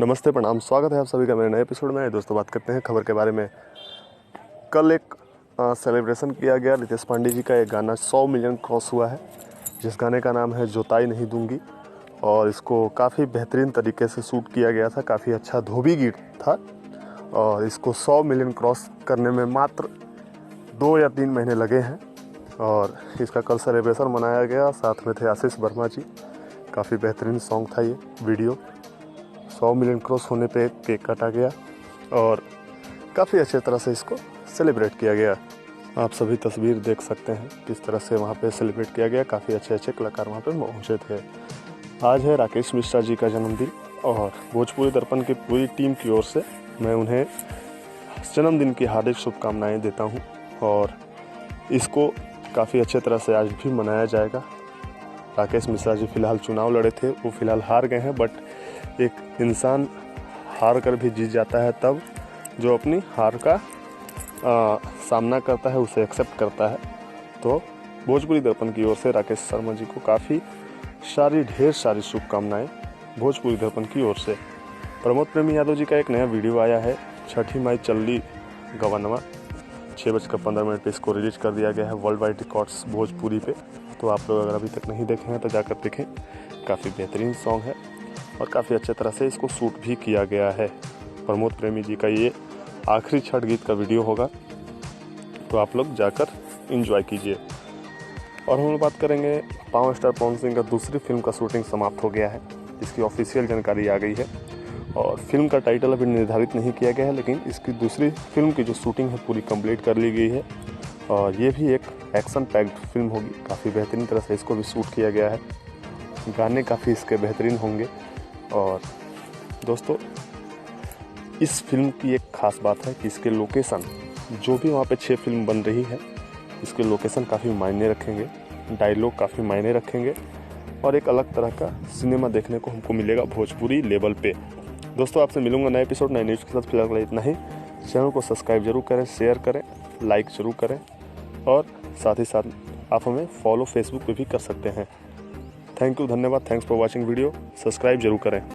नमस्ते, प्रणाम, स्वागत है आप सभी का मेरे नए एपिसोड में। दोस्तों, बात करते हैं खबर के बारे में। कल एक सेलिब्रेशन किया गया। रितेश पांडे जी का एक गाना 100 मिलियन क्रॉस हुआ है, जिस गाने का नाम है जोताई नहीं दूंगी, और इसको काफ़ी बेहतरीन तरीके से शूट किया गया था। काफ़ी अच्छा धोबी गीत था और इसको 100 मिलियन क्रॉस करने में मात्र 2 या 3 महीने लगे हैं और इसका कल सेलिब्रेशन मनाया गया। साथ में थे आशीष वर्मा जी। काफ़ी बेहतरीन सॉन्ग था ये वीडियो। 100 मिलियन क्रॉस होने पे केक काटा गया और काफ़ी अच्छे तरह से इसको सेलिब्रेट किया गया। आप सभी तस्वीर देख सकते हैं किस तरह से वहाँ पे सेलिब्रेट किया गया। काफ़ी अच्छे अच्छे कलाकार वहाँ पे पहुँचे थे। आज है राकेश मिश्रा जी का जन्मदिन और भोजपुरी दर्पण की पूरी टीम की ओर से मैं उन्हें जन्मदिन की हार्दिक शुभकामनाएँ देता हूँ और इसको काफ़ी अच्छे तरह से आज भी मनाया जाएगा। राकेश मिश्रा जी फ़िलहाल चुनाव लड़े थे, वो फ़िलहाल हार गए हैं, बट एक इंसान हार कर भी जीत जाता है तब जो अपनी हार का सामना करता है, उसे एक्सेप्ट करता है। तो भोजपुरी दर्पण की ओर से राकेश शर्मा जी को काफ़ी ढेर सारी शुभकामनाएं भोजपुरी दर्पण की ओर से। प्रमोद प्रेमी यादव जी का एक नया वीडियो आया है, छठी माई चल्ली गवनवा, 6:15 पे इसको रिलीज कर दिया गया है वर्ल्ड वाइड रिकॉर्ड्स भोजपुरी पे। तो आप लोग अगर अभी तक नहीं देखे हैं तो जाकर देखें। काफ़ी बेहतरीन सॉन्ग है और काफ़ी अच्छे तरह से इसको शूट भी किया गया है। प्रमोद प्रेमी जी का ये आखिरी छठ गीत का वीडियो होगा, तो आप लोग जाकर एंजॉय कीजिए। और हम बात करेंगे पावर स्टार पवन सिंह का दूसरी फिल्म का शूटिंग समाप्त हो गया है। इसकी ऑफिशियल जानकारी आ गई है और फिल्म का टाइटल अभी निर्धारित नहीं किया गया है, लेकिन इसकी दूसरी फिल्म की जो शूटिंग है पूरी कंप्लीट कर ली गई है और ये भी एक एक्शन पैक्ड फिल्म होगी। काफ़ी बेहतरीन तरह से इसको भी शूट किया गया है। गाने काफ़ी इसके बेहतरीन होंगे। और दोस्तों, इस फिल्म की एक ख़ास बात है कि इसके लोकेशन, जो भी वहाँ पे 6 फिल्म बन रही है, इसके लोकेशन काफ़ी मायने रखेंगे, डायलॉग काफ़ी मायने रखेंगे और एक अलग तरह का सिनेमा देखने को हमको मिलेगा भोजपुरी लेवल पे। दोस्तों, आपसे मिलूंगा नए एपिसोड नए न्यूज़ के साथ। फिलहाल इतना ही। चैनल को सब्सक्राइब जरूर करें, शेयर करें, लाइक जरूर करें और साथ ही साथ आप हमें फॉलो फेसबुक पे भी कर सकते हैं। थैंक यू, धन्यवाद, thanks for watching video. Subscribe जरूर करें।